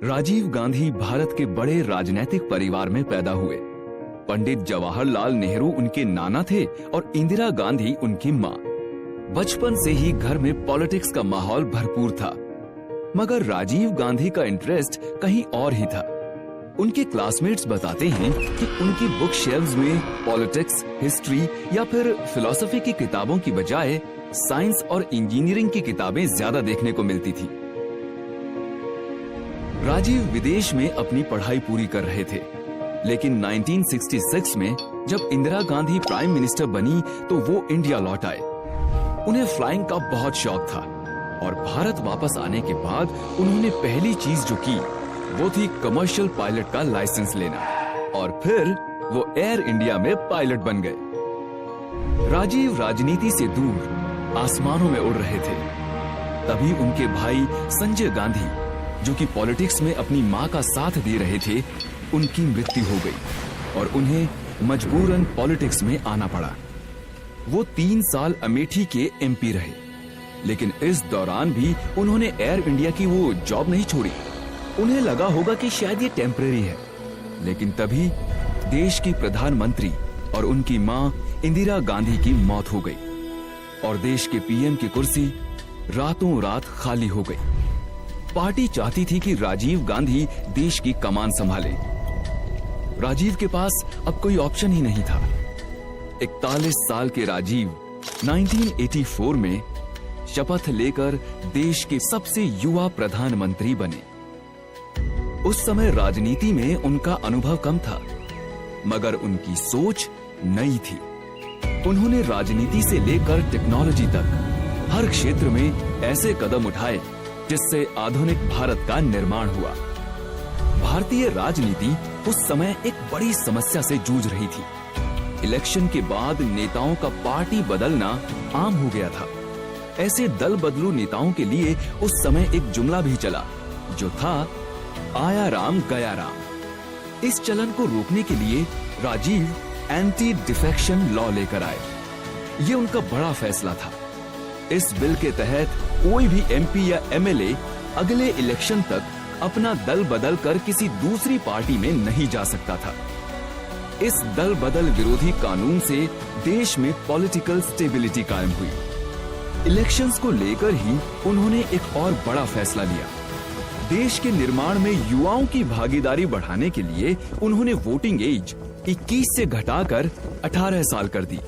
राजीव गांधी भारत के बड़े राजनीतिक परिवार में पैदा हुए। पंडित जवाहरलाल नेहरू उनके नाना थे और इंदिरा गांधी उनकी माँ। बचपन से ही घर में पॉलिटिक्स का माहौल भरपूर था, मगर राजीव गांधी का इंटरेस्ट कहीं और ही था। उनके क्लासमेट्स बताते हैं कि उनकी बुक शेल्व्स में पॉलिटिक्स, हिस्ट्री या फिर फिलॉसफी की किताबों की बजाय साइंस और इंजीनियरिंग की किताबें ज्यादा देखने को मिलती थी। राजीव विदेश में अपनी पढ़ाई पूरी कर रहे थे, लेकिन 1966 में जब इंदिरा गांधी प्राइम मिनिस्टर बनी तो वो इंडिया लौट आए। उन्हें फ्लाइंग का बहुत शौक था और भारत वापस आने के बाद उन्होंने पहली चीज जो की वो थी कमर्शियल पायलट का लाइसेंस लेना, और फिर वो एयर इंडिया में पायलट बन गए। राजीव राजनीति से दूर आसमानों में उड़ रहे थे। तभी उनके भाई संजय गांधी, जो कि पॉलिटिक्स में अपनी मां का साथ दे रहे थे, उनकी मृत्यु हो गई और उन्हें मजबूरन पॉलिटिक्स में आना पड़ा। वो 3 साल अमेठी के एमपी रहे, लेकिन इस दौरान भी उन्होंने एयर इंडिया की वो जॉब नहीं छोड़ी। उन्हें लगा होगा कि शायद ये टेम्परेरी है, लेकिन तभी देश की प्रधानमंत्री और उनकी मां इंदिरा गांधी की मौत हो गई और देश के पीएम की कुर्सी रातों रात खाली हो गई। पार्टी चाहती थी कि राजीव गांधी देश की कमान संभाले। राजीव के पास अब कोई ऑप्शन ही नहीं था। 41 साल के राजीव 1984 में शपथ लेकर देश के सबसे युवा प्रधानमंत्री बने। उस समय राजनीति में उनका अनुभव कम था, मगर उनकी सोच नई थी। उन्होंने राजनीति से लेकर टेक्नोलॉजी तक हर क्षेत्र में ऐसे कदम उठाए जिससे आधुनिक भारत का निर्माण हुआ। भारतीय राजनीति उस समय एक बड़ी समस्या से जूझ रही थी। इलेक्शन के बाद नेताओं का पार्टी बदलना आम हो गया था। ऐसे दल बदलू नेताओं के लिए उस समय एक जुमला भी चला, जो था आया राम गया राम। इस चलन को रोकने के लिए राजीव एंटी डिफेक्शन लॉ लेकर आए। ये उनका बड़ा फैसला था। इस बिल के तहत कोई भी एमपी या एमएलए अगले इलेक्शन तक अपना दल बदल कर किसी दूसरी पार्टी में नहीं जा सकता था। इस दल बदल विरोधी कानून से देश में पॉलिटिकल स्टेबिलिटी कायम हुई। इलेक्शंस को लेकर ही उन्होंने एक और बड़ा फैसला लिया। देश के निर्माण में युवाओं की भागीदारी बढ़ाने के लिए उन्होंने वोटिंग एज 21 से घटाकर 18 साल कर दी।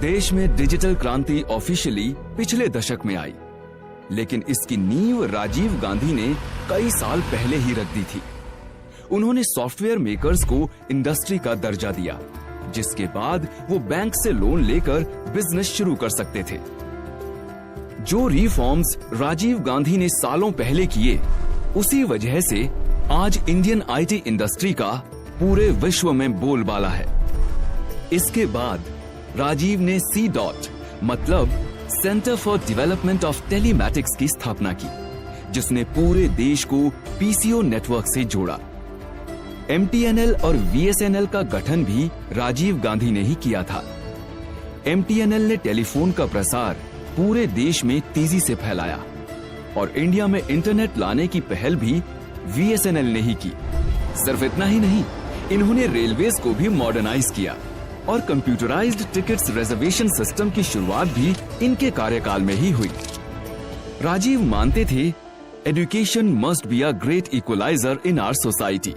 देश में डिजिटल क्रांति ऑफिशियली पिछले दशक में आई, लेकिन इसकी नींव राजीव गांधी ने कई साल पहले ही रख दी थी। उन्होंने सॉफ्टवेयर मेकर्स को इंडस्ट्री का दर्जा दिया, जिसके बाद वो बैंक से लोन लेकर बिजनेस शुरू कर सकते थे। जो रिफॉर्म्स राजीव गांधी ने सालों पहले किए, उसी वजह से आज इंडियन आईटी इंडस्ट्री का पूरे विश्व में बोलबाला है। इसके बाद राजीव ने C.DOT मतलब centre for development of telematics की स्थापना की, जिसने पूरे देश को पीसीओ नेटवर्क से जोड़ा। MTNL और VSNL का गठन भी राजीव गांधी ने ही किया था। MTNL ने टेलीफोन का प्रसार पूरे देश में तेजी से फैलाया और इंडिया में इंटरनेट लाने की पहल भी VSNL ने ही की। सिर्फ इतना ही नहीं, इन्होंने रेलवेज को भी मॉडर्नाइज किया और कंप्यूटराइज्ड टिकट्स रिजर्वेशन सिस्टम की शुरुआत भी इनके कार्यकाल में ही हुई। राजीव मानते थे, education must be a great equaliser in our society.